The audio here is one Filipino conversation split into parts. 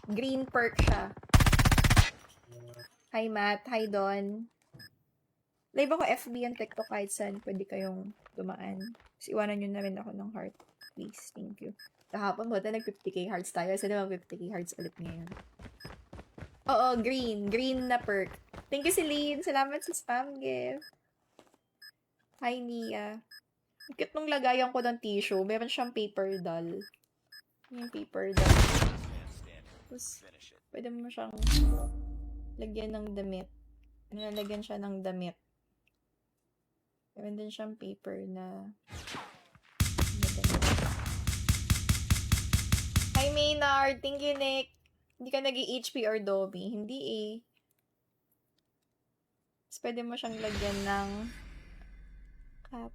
Green perk siya. Hi, Matt. Hi, Don. Live ako FB and TikTok kahit saan. Pwede kayong dumaan. Tapos iwanan nyo na rin ako ng heart. Please. Thank you. Kahapon mo, nag-50k hearts tayo. Kasi naman 50k hearts ulit ngayon. Oo, green. Green na perk. Thank you, Celine. Salamat sa spam gift. Hi, Nia. Cute nung lagayan ko ng tissue. Meron siyang paper doll. Yung paper doll. Tapos, pwede mo siyang lagyan ng damit. Nilalagyan siya ng damit. Meron din siyang paper na Hi, Maynard. Thank you, Nick. Hindi ka nag-HP or Dobby. Hindi eh. Tapos pwede mo siyang lagyan ng cap.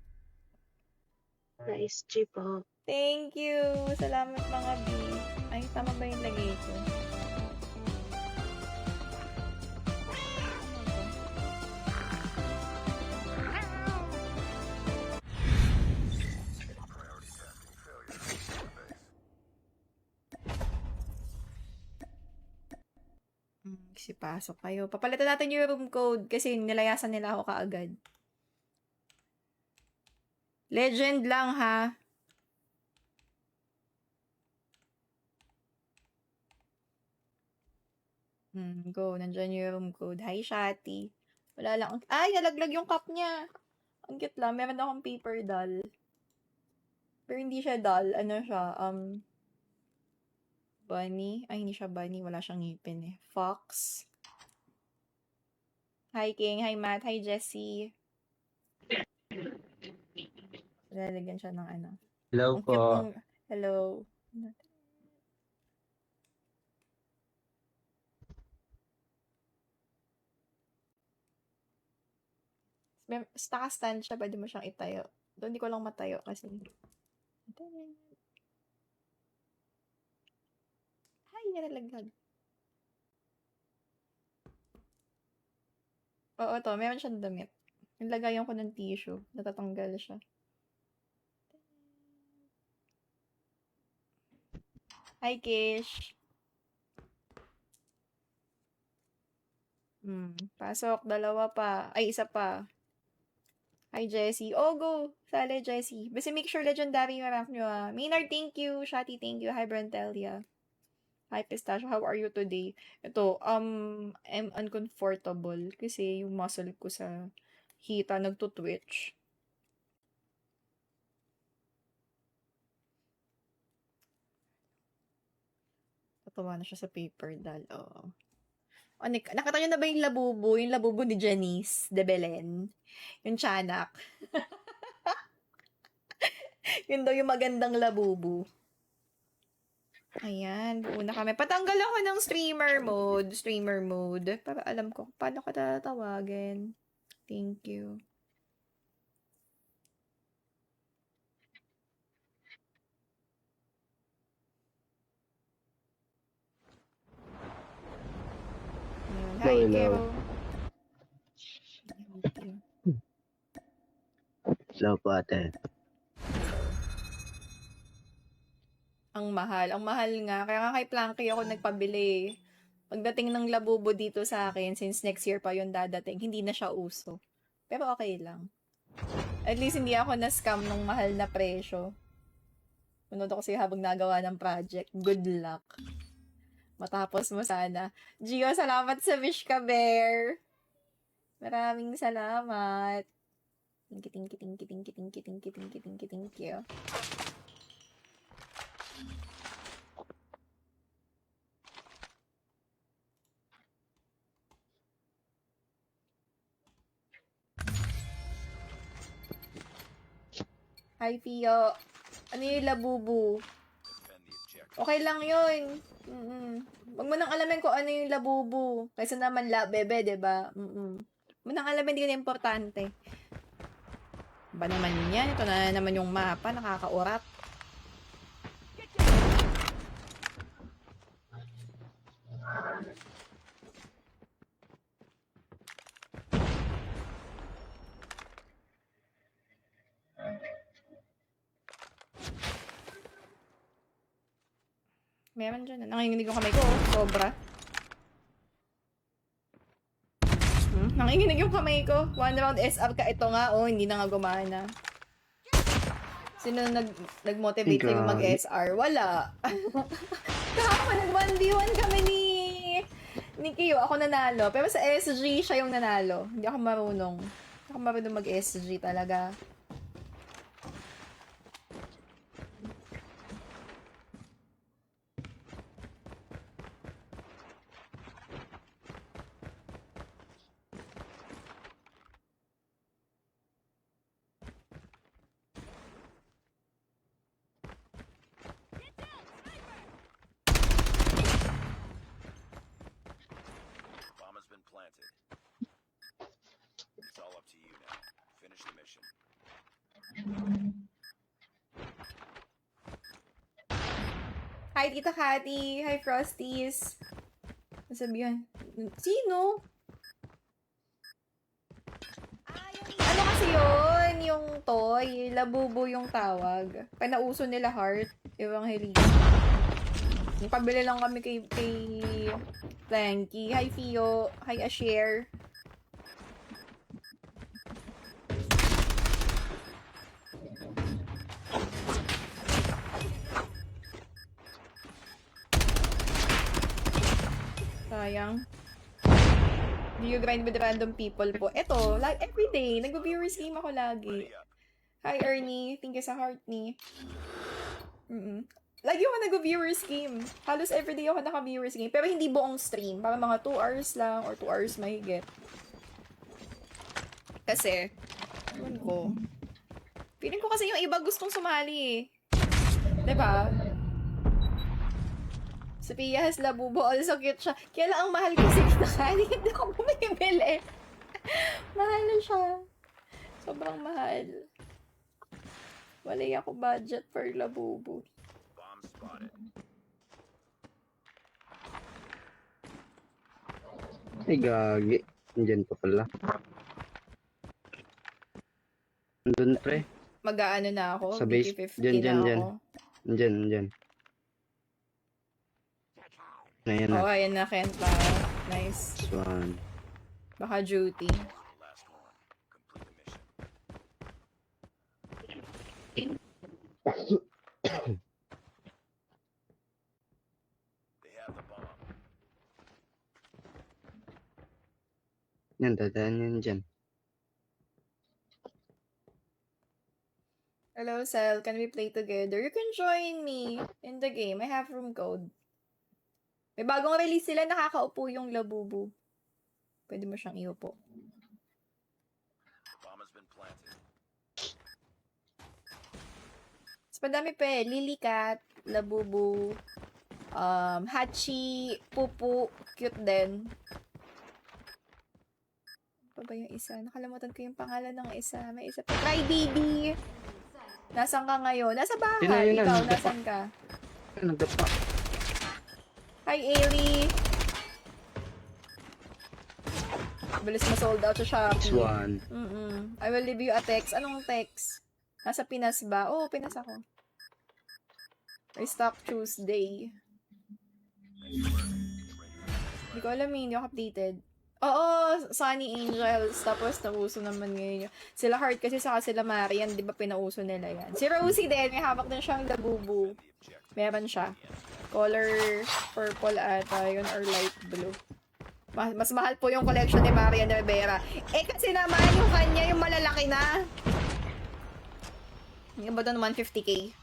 Nice, G po. Thank you. Salamat mga B. Ay, tama ba yung lagay ko? Kasi pasok kayo. Papalitan natin yung room code kasi nilayasan nila ako kaagad. Legend lang ha. Go. Nandiyan yung room code. Hi, Shati. Wala lang. Ay, nalaglag yung cup niya. Ang cute lang. Meron akong paper doll. Pero hindi siya doll. Ano siya? Bunny. Ay, hindi siya bunny. Wala siyang ngipin eh. Fox. Hi, King. Hi, Matt. Hi, Jessie. Lalagyan siya ng ano. Hello Ang cute po. ng... Hello. Naka-stand siya. Pwede mo siyang itayo. Doon hindi ko lang matayo kasi... Hi, nalalaglag. Oo, to. Meron siyang damit. Nilagayan ko ng tissue. Natatanggal siya. Hi, Kish. Pasok. Dalawa pa. Ay, isa pa. Hi, Jessie. Oh, go. Sale, Jessie. Basta make sure legendary yung rank nyo, ah. Maynard, thank you. Shati, thank you. Hi, Brantelia. Hi, Pistachio. How are you today? Ito, I'm uncomfortable kasi yung muscle ko sa hita nagtutwitch. Tatawa na siya sa paper doll. Oo. Oh, nakita nyo na ba yung labubo? Yung labubo ni Janice de Belen? Yung tiyanak. Yun daw yung magandang labubo. Ayan, buo na kami. Patanggal ako ng streamer mode. Streamer mode. Para alam ko paano ka tatawagin. Thank you. Ayan. Hi, Hello. Kero. Hello po, ate. Ang mahal. Ang mahal nga. Kaya nga kay Planky ako nagpabili. Pagdating ng labubo dito sa akin, since next year pa yun dadating, hindi na siya uso. Pero okay lang. At least hindi ako na-scam ng mahal na presyo. Punod ako kasi habang nagawa ng project. Good luck. Matapos mo sana. Gio, salamat sa wish ka, Bear. Maraming salamat. Thank you. Hi, Pio. Ano yung labubu? Okay lang yun. Huwag mo nang alamin kung ano yung labubu. Kaysa naman bebe, diba? Huwag mo nang alamin, hindi na importante. Ba naman yan? Ito na naman yung mapa. Nakakaurat. Meron dyan. Nanginginig yung kamay ko, oh. Sobra. Nanginginig yung kamay ko. 1 round SR ka. Ito nga, oh. Hindi na nga gumana. Sino nag-motivate sa'yo mag-SR? Wala. Kahapon, nag-1v1 kami ni Kiyo. Ako nanalo. Pero sa SG, siya yung nanalo. Hindi ako marunong. Hindi ako marunong mag-SG talaga. Bomb has been planted. It's all up to you now. Finish the mission. Hi, Tita Cathy. Hi, Frosties. Nasabihan. Sino? Ano kasi yun? Yung toy. Labubo yung tawag. Panauso nila Heart. Evangelista. Pabili lang kami kay Planky. Hi, Fio. Hi, Asher. Sayang. Do you grind with random people po? Eto, like everyday. Nag-viewers game ako lagi. Hi, Ernie. Thank you sa heart ni. Lagi ako nag-viewers game. Halos everyday ako naka-viewers game. Pero hindi buong stream. Para mga 2 hours lang or 2 hours mahigit. Kasi, yun ko. Feeling ko kasi yung iba gustong sumali eh. Diba? Sophia has labubo. Also cute siya. Kaya lang ang mahal kasi kinakali. Hindi ako bumibili. Mahal na siya. Sobrang mahal. Wala ako budget for labubo. Bomb spotted. Ay, gagi. Andyan pa pala. Andun, pre. Mag-aano na ako. Sa base. 50-50 Dyan, dyan, na dyan. ako. Andyan. Ayan na. Oh, ayan na, Kenta. Nice. This one. Baka duty. Last one. Complete the mission. They have the bomb. Yan, dadaan yan dyan. Hello, Sel. Can we play together? You can join me in the game. I have room code. May bagong release sila, nakakaupo yung labubu. Pwede mo siyang iupo. The bomb has been planted. Mas madami pa eh. Lilicat, labubu, Hachi, Pupu, cute din. Ano ba yung isa? Nakalimutan ko yung pangalan ng isa. May isa pa. Cry Baby! Nasaan ka ngayon? Nasa bahay. Yun na, Ikaw, nagdapa. nasaan ka? Nagdapa. Hi, Ailey! Bilis na sold out sa This Shopee. one. I will leave you a text. Anong text? Nasa Pinas ba? Oo, Pinas ako. Restock Tuesday. Hindi ko alam hindi ako updated. Oo, Sunny Angels. Tapos nauso naman ngayon. Sila Heart kasi saka sila Marian, di ba pinauso nila yan. Si Rosie din, may hawak din siyang labubu. Meron siya. Color purple ata yun or light blue. Mas mahal po yung collection ni Marian Rivera. Eh kasi naman yung kanya yung malalaki na. Yung ba doon 150k?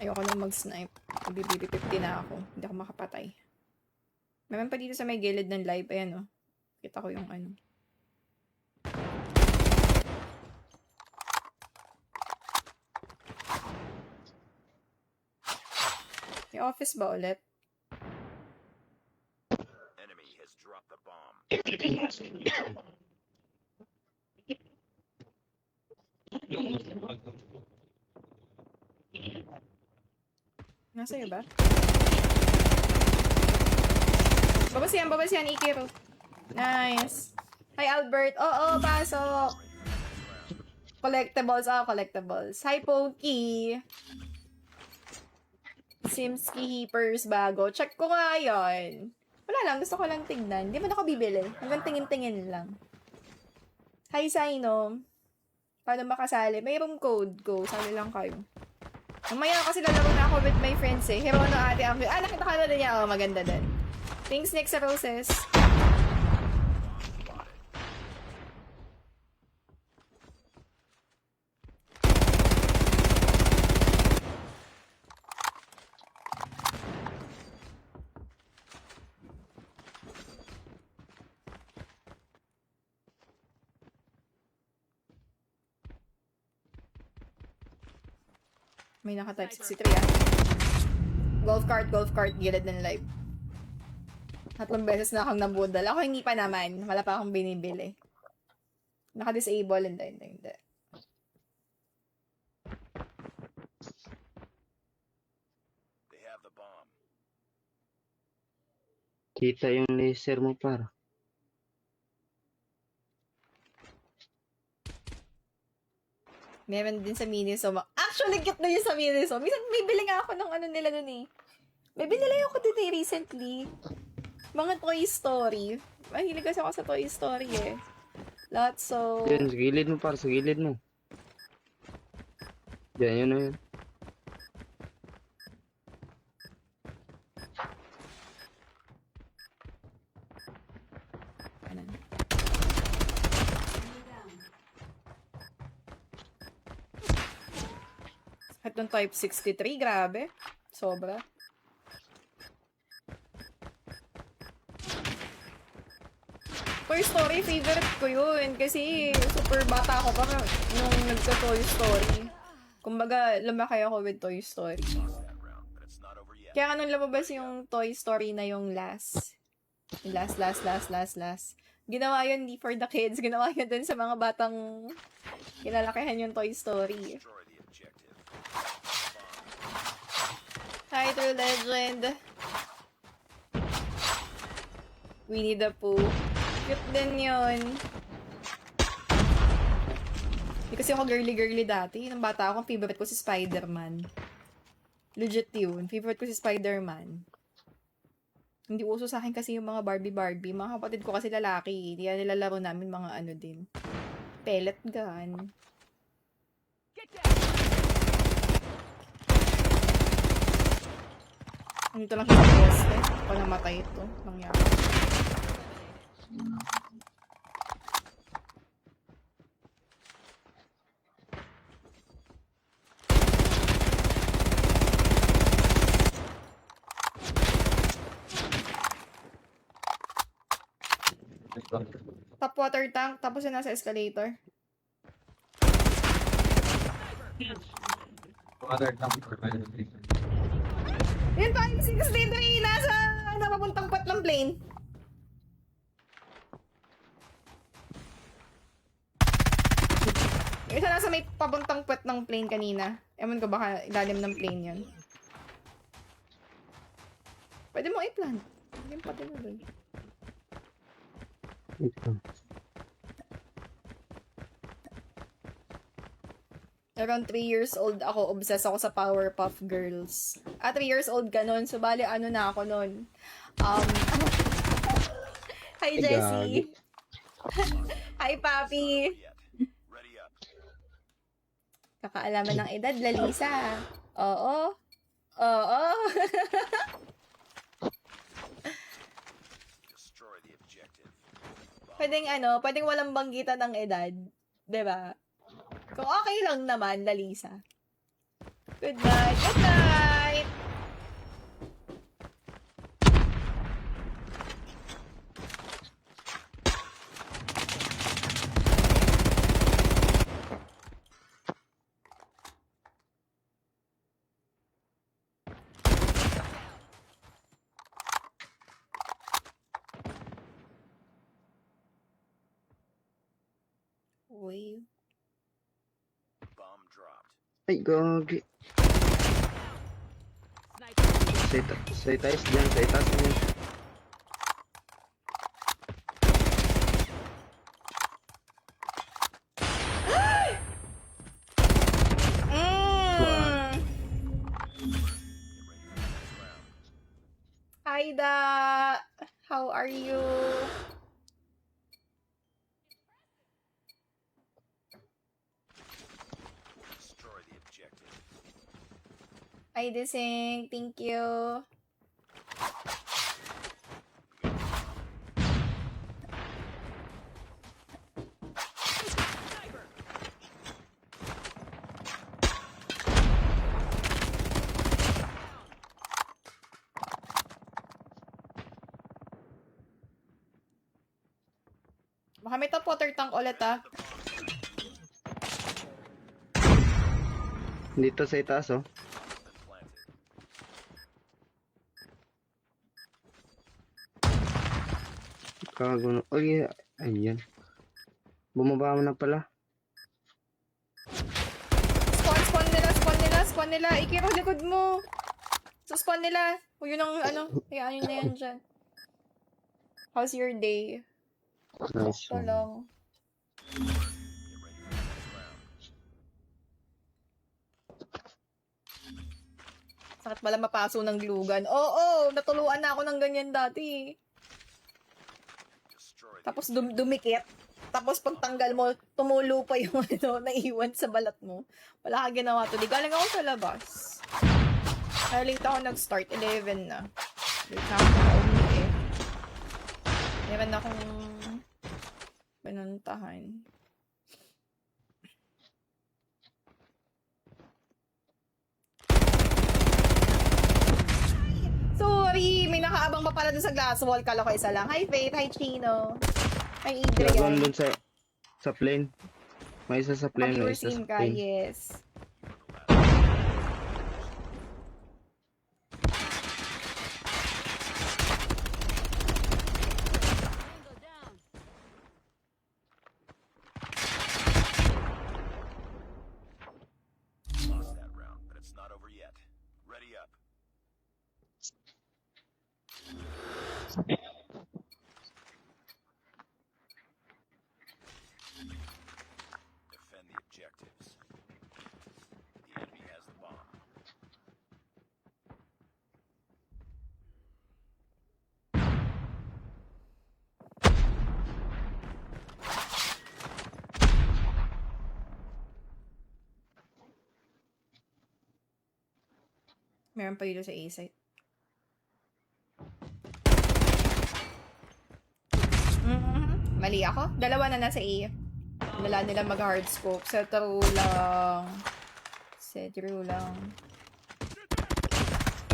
Ayoko na mag-snipe. Mag-BB50 na ako. Hindi ako makapatay. Meron pa dito sa may gilid ng live. Ayan oh. Kita ko yung ano. May office ba ulit? Enemy has dropped the bomb. Nasa iyo ba? Babasihan, Ikiro. Nice. Hi, Albert. Oo, pasok. Collectibles. Collectibles. Hi, Pokey. Simski Heapers bago. Check ko nga yun. Wala lang. Gusto ko lang tignan. Di man ako bibili. Hanggang tingin-tingin lang. Hi, Sino. Paano makasali? May room code ko. Sali lang kayo. Mamaya kasi lalaro na ako with my friends eh. Hirono, ate, Ambil. Nakita ka na din niya. Maganda din. Thanks, Nick, sa roses. May naka-type 63 ah. Golf cart, gilid ng live. 3 beses na akong nabudal. Ako hindi pa naman. Wala pa akong binibili. Naka-disable, hindi. They have the bomb. Kita yung laser mo para. Meron din sa Miniso. Actually, cute na yun sa Miniso. Minsan, may bili nga ako ng ano nila nun eh. May binili ako din eh recently. Mga Toy Story. Mahilig kasi ako sa Toy Story eh. Lots so... Yan, sa gilid mo para, sa gilid mo. Yan, yun na yun. Ano? At ng type 63, grabe. Sobra. Toy Story, favorite ko yun. Kasi super bata ako pa nung nagka-Toy Story. Kumbaga, lumaki ako with Toy Story. That round, but it's not over yet. Kaya nung lumabas yung Toy Story na yung last. Yung last. Ginawa yun di for the kids. Ginawa yun din sa mga batang kinalakihan yung Toy Story. Destroy the objective. Hi, True Legend. Winnie the Pooh. Cute din yun. Hindi kasi ako girly-girly dati. Nung bata ako, favorite ko si Spider-Man. Legit yun. Favorite ko si Spider-Man. Hindi uso sa akin kasi yung mga Barbie. Mga kapatid ko kasi lalaki. Hindi nila laro namin mga ano din. Pellet gun. Dito lang sa poste. Ako namatay ito. Nangyari. Top water tank, tapos yung nasa escalator. Yun pa, yung escalator yung nasa napapuntang pot ng plane. Yung isa nasa may papuntang pot ng plane kanina. Ewan ko baka ilalim ng plane yun. Pwede mo i-plant. Hindi mo pati mo doon. Ito. Around 3 years old ako, obsessed ako sa Powerpuff Girls. 3 years old ka nun, so bali ano na ako nun. Hi Jessie. Hi Papi. Yet. Ready up. Kakaalaman ng edad, Lalisa. Oo. Destroy the objective. Pwedeng walang banggitan ng edad. 'Di ba? Kung okay lang naman, Lalisa. Good night. Good night. Uy. Bomb dropped. Ay, gagi. Sa itaas dyan, sa itaas dyan. Zayda! How are you? Destroy the objective. Hi, Desing. Thank you. Baka may top water tank ulit ah. Dito sa itaas, oh. Bomb has been planted. Kaguno. Uy, ayan. Bumaba mo na pala. Spawn nila. Ikiro, likod mo. So, spawn nila. O yun ang, hayaan yun na yan dyan. How's your day? Nice Ito one. lang. Get ready for the next round. Sakit pala mapaso ng glugan. Oo, natuluan na ako ng ganyan dati. Destroy the Tapos dumikit. Tapos pagtanggal mo, tumulo pa yung naiwan sa balat mo. Wala ka ginawa tuloy. Galing ako sa labas. Kaya late ako nag-start. 11 na. Late na ako nakauwi eh. Meron akong pinuntahan. Sorry! May nakaabang pa pala dun sa glass wall. Kala ko isa lang. Hi Faith! Hi Chino! Hi Dragon Adrian! dun sa plane. May isa sa plane, may Pure isa sa sim ka, plane. yes. lost that round, but it's not over yet. Ready up. Defend the objectives. The enemy has the bomb. Meron pa dito sa A-site. Mali ako. Dalawa na nasa A. Wala nila mag-hard scope. Sa true lang. Sa true lang.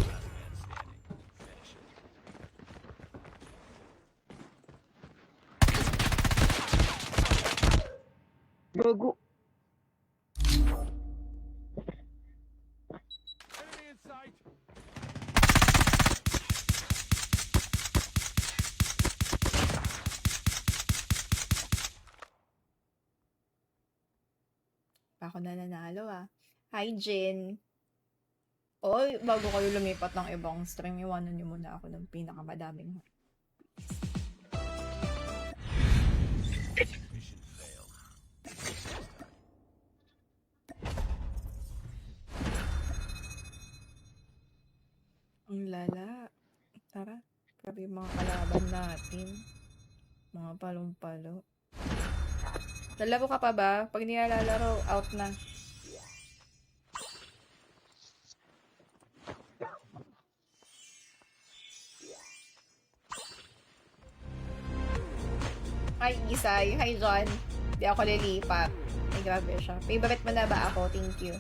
Last man standing. Finish it. Gago. Enemy in sight. Ako na nanalo ah. Hi, Jin. Oy, bago kayo lumipat ng ibang stream, iwanan niyo muna ako ng pinakamadaming. Mission failed. Ang lala. Tara. Grabe yung mga kalaban natin. Mga palong-palo. Lalaro ka pa ba? Pag hindi na lalaro, out na. Hi, Isay. Hi, John. Di ako lilipat. Ay, grabe siya. Favorite mo na ba ako? Thank you.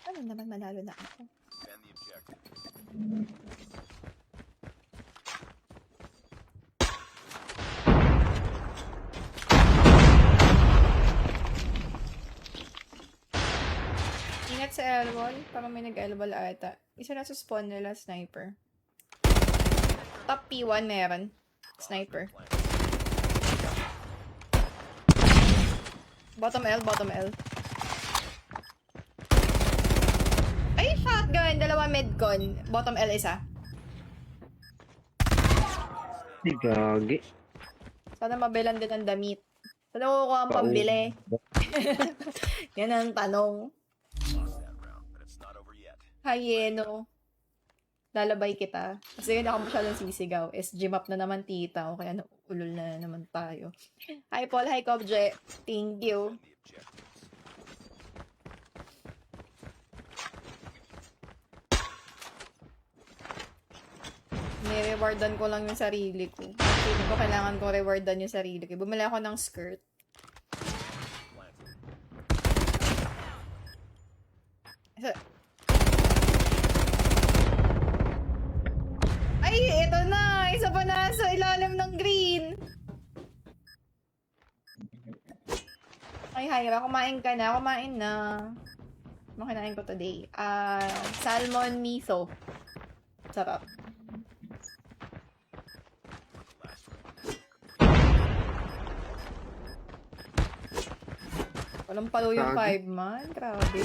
Ano naman, manalo na ako. Defend the objective. nag-elbol? Parang may nag-elbol ata. Isa na sa spawn nila, sniper. Top P1 meron. Sniper. Bottom L, bottom L. Ay, shotgun! Dalawa medcon. Bottom L isa. Ay, gagi. Sana mabilan din ang damit. Sana ko ang pambili. Yan ang tanong. Lost that round, but it's not over yet. Hayeno. Lalabay kita. Kasi yun ako masyadong sisigaw. SG map na naman tita. O kaya ulol na naman tayo. Hi Paul, hi Kobje. Thank you. Defend the objectives. Ni-rewardan ko lang yung sarili ko. Hindi ko kailangan ko rewardan yung sarili ko. Bumili ako ng skirt. Planted. Ay, ito na! Isa pa na sa ilalim ng green! Ay, Hyra, kumain ka na. Kumain na. Ano kinain ko today? Salmon miso. Sarap. Last round. Walang palo yung Grabe. 5-man. Grabe.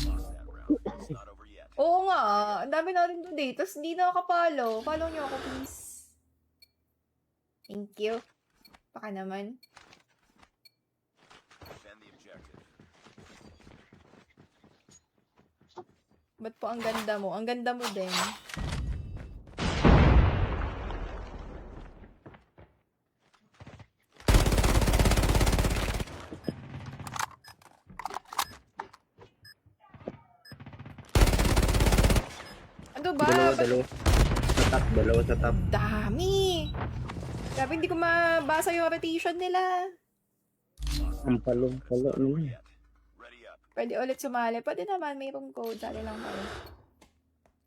Lost that round, but it's not over yet. Oo nga. Ang dami natin today. Tapos hindi na ako kapalo. Follow nyo ako, please. Thank you. Baka naman. Defend the objective. Ba't po ang ganda mo? Ang ganda mo din. Ano ba? Dalawa. Dalawa sa top. Dami! Grabe, hindi ko mabasa yung rotation nila. Ang palo naman. Yet. Ready up. Pwede ulit sumali. Pwede naman, may room code. Sali lang tayo.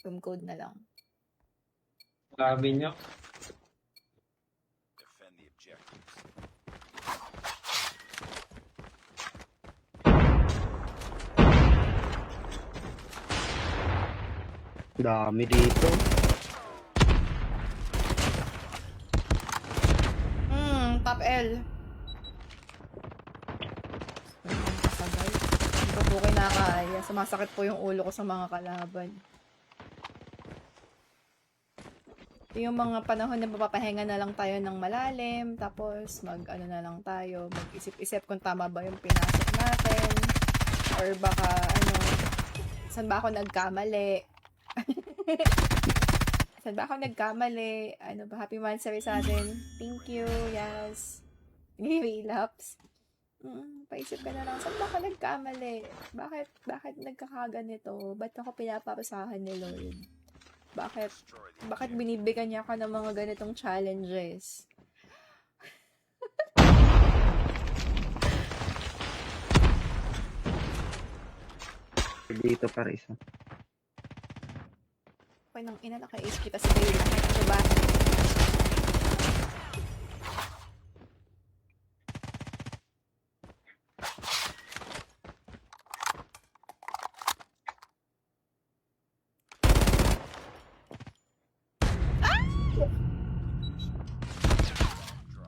Room code na lang. Sabi niya. Defend the objectives. Dami dito. Top L. Kasagay. Hindi ko po kinakaya. Sumasakit po yung ulo ko sa mga kalaban. Ito yung mga panahon na mapapahinga na lang tayo ng malalim. Tapos ano na lang tayo. Mag-isip-isip kung tama ba yung pinasok natin. Or baka saan ba ako nagkamali? Saan ba ako nagkamali? Ano ba? Happy Mansari sa atin. Thank you. Yes. Relapse. Paisip ka na lang. Saan ba ako nagkamali? Bakit nagkakaganito? Ba't ako pinapapasahan ni Lord? Destroy the Bakit binibigyan niya ako ng mga ganitong challenges? Dito para isa. Okay, nang ina naka-ace kita sa bayo. Ano ba?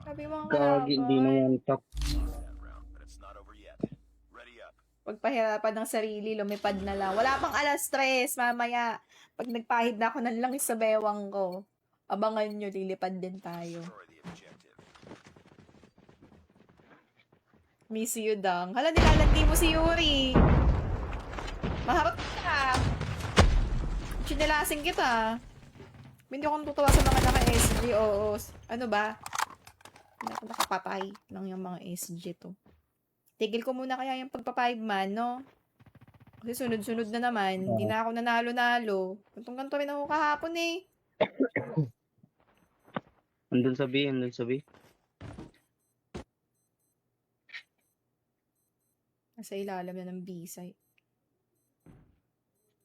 Sabi mga Gagi, hindi na kalaban. yan top. Lost that round, but it's not over yet. Ready up. Pagpahirapan ng sarili, lumipad na lang. Wala pang alas 3, mamaya. Pag nagpahid na ako ng langis sa bewang ko, abangan nyo, lilipad din tayo. Destroy the objective. Miss you, Dang. Hala, nilalandi mo si Yuri. Maharap ka. Chinelasin kita. Hindi ako natutuwa sa mga naka-SG. Oo. Ano ba? Hindi ako nakapatay lang yung mga SG to. Tigil ko muna kaya yung pagpa-5-man, no? Kasi sunod-sunod na naman. Hindi na ako nanalo-nalo. Gantong-ganto rin ako kahapon eh. Andun sa B. Nasa ilalim na ng B-site.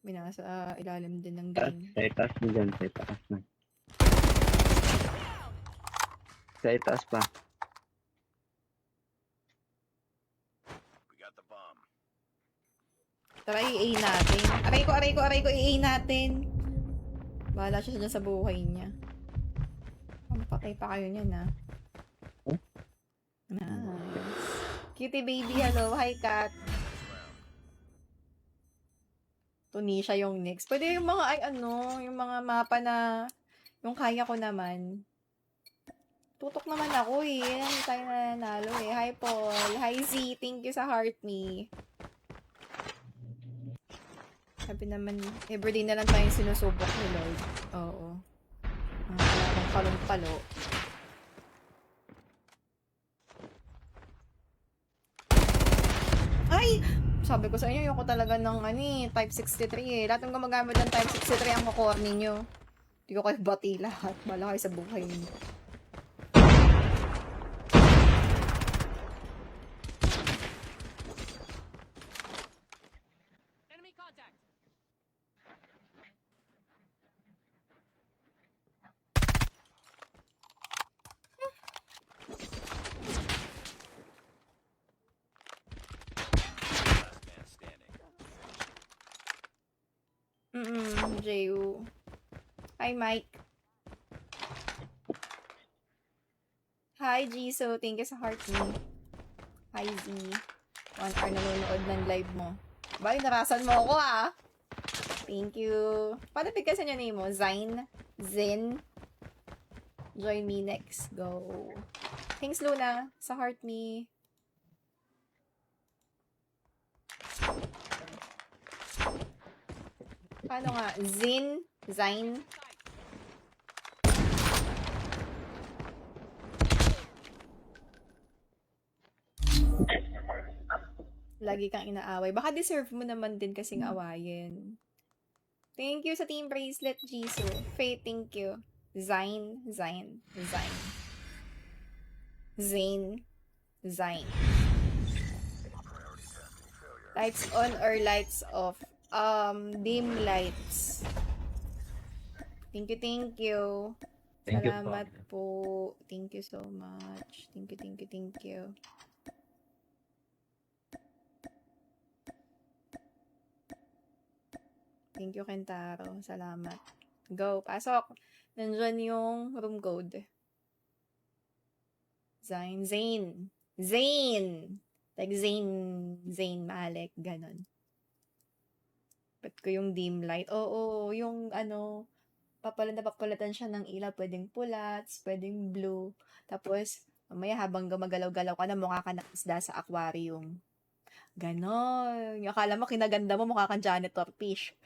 May nasa ilalim din ng green. Sa itaas mo dyan. Sa itaas na. Sa itaas pa. We got the bomb. Tara, i-A natin. Aray ko, i-A natin. Bahala siya dyan sa buhay niya. Patay pa kayo niyan, ha? Nice. Cutie baby, hello. Hi, cat. Tunisia yung next. Pwede yung mga, yung mga mapa na, yung kaya ko naman. Tutok naman ako eh. Yan, tayo na nanalo eh. Hi, Paul. Hi, Z. Thank you sa heart me. Sabi naman, everyday na lang tayong sinusubok ni Lord. Oo. Ang kailangan palong-palo. Ay! Sabi ko sa inyo, yung ko talaga ng Type 63 eh. Lahat ng gumagamit ng Type 63 ang makorni nyo. Hindi ko kayo bati lahat. Bala kayo sa buhay niyo. Last man standing. J.U. Hi, Mike. Hi, Jisoo. Thank you sa heart me. Hi, Z. 1 hour nanonood ng live mo. Bye, narasan mo ako ah. Thank you. Paano bigkasan yung name mo? Zain? Zen? Join me next. Go. Thanks, Luna. Sa heart me. Paano nga? Zin? Zain? Lagi kang inaaway. Baka deserve mo naman din kasing awayin. Thank you sa team bracelet, Jisoo. Faye, thank you. Zain. Zain. Zain. Zain. Zain. Lights on or lights off? Dim lights. Thank you, thank you. Thank you Salamat po. Thank you so much. Thank you, thank you, thank you. Thank you, Kentaro. Salamat. Go, pasok. Nandyan yung room code. Zain. Zain. Zain! Like Zain Malik. Ganon. Ba't ko yung dim light? Oo, yung papalatan siya ng ilaw. Pwedeng pula, pwedeng blue. Tapos, mamaya habang gumagalaw-galaw ka na, mukha ka na isda sa aquarium. Ganon. Yung akala mo, kinaganda mo, mukha kang janitor fish.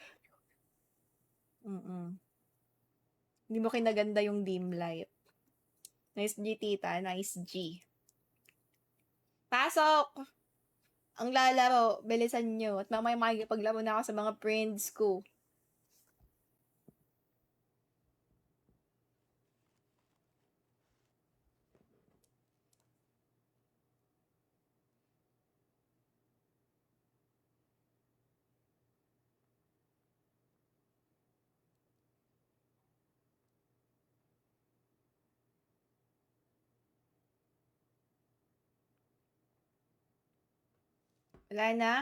Hindi mo kinaganda yung dim light. Nice G, tita. Nice G. Pasok! Ang lalaro, bilisan nyo. At mamaya makikipaglaro na ako sa mga friends ko. Wala na?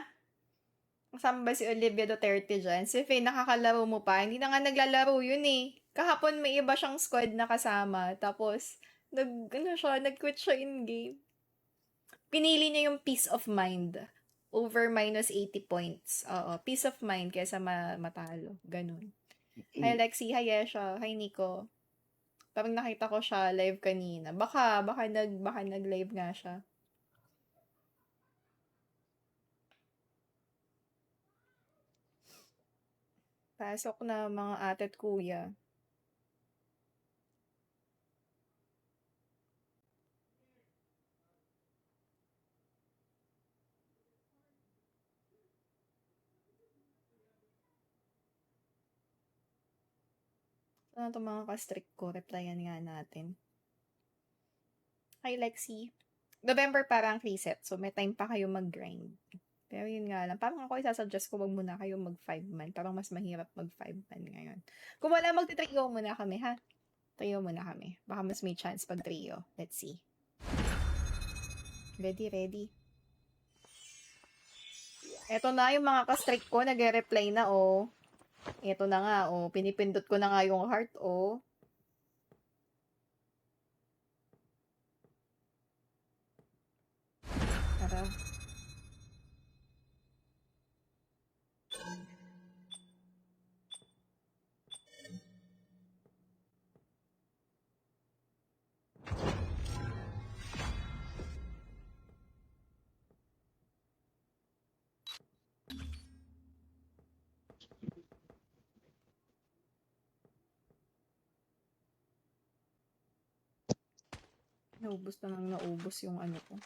Kasama ba si Olivia Duterte dyan? Si Faye, nakakalaro mo pa? Hindi na nga naglalaro yun eh. Kahapon may iba siyang squad na kasama. Tapos, nag-quit siya in-game. Pinili niya yung peace of mind over minus 80 points. Oo, peace of mind kaysa matalo. Ganun. Hi Lexi, hi Yesha, hi Nico. Parang nakita ko siya live kanina. Baka nag-live nga siya. Pasok na mga ate at kuya. Ano itong mga ka-strict ko? Replyan nga natin. Hi Lexi. November parang reset. So may time pa kayo mag-grind. Pero yun nga lang. Parang ako isasuggest ko wag muna kayo mag 5-man. Parang mas mahirap mag 5-man ngayon. Kung wala, magti-trio muna kami ha. Trio muna kami. Baka mas may chance pag trio. Let's see. Ready? Eto na yung mga ka-strike ko, nagre-reply na, oh. Eto na nga, oh. Pinipindot ko na nga yung heart, oh. Tara. Naubos na nang naubos yung ano ko.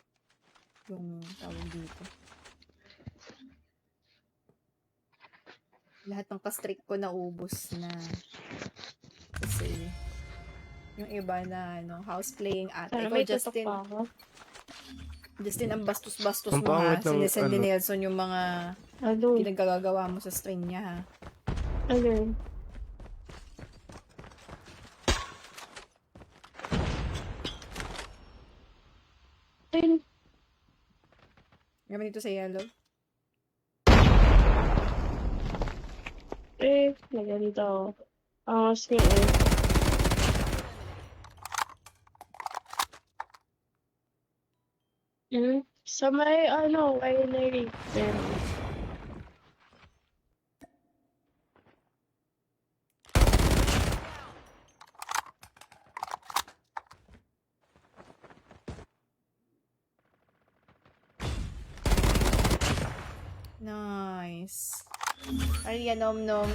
Yung tawag dito. Lahat ng ka-strike ko naubos na. Kasi yung iba na ano, house playing ata. Sana Ikaw, may tutok Justin, pa ako. Justin, ang bastos-bastos Ang mo ha. pangit ng Sinesend ni ano. Nelson yung mga Ano? pinagagagawa mo sa stream niya ha. Ano? Ayun. Ngayon dito sa yellow. Maganda. Angas niya eh. Sa may ano, winery. Yan. Nice. Aria, nom nom.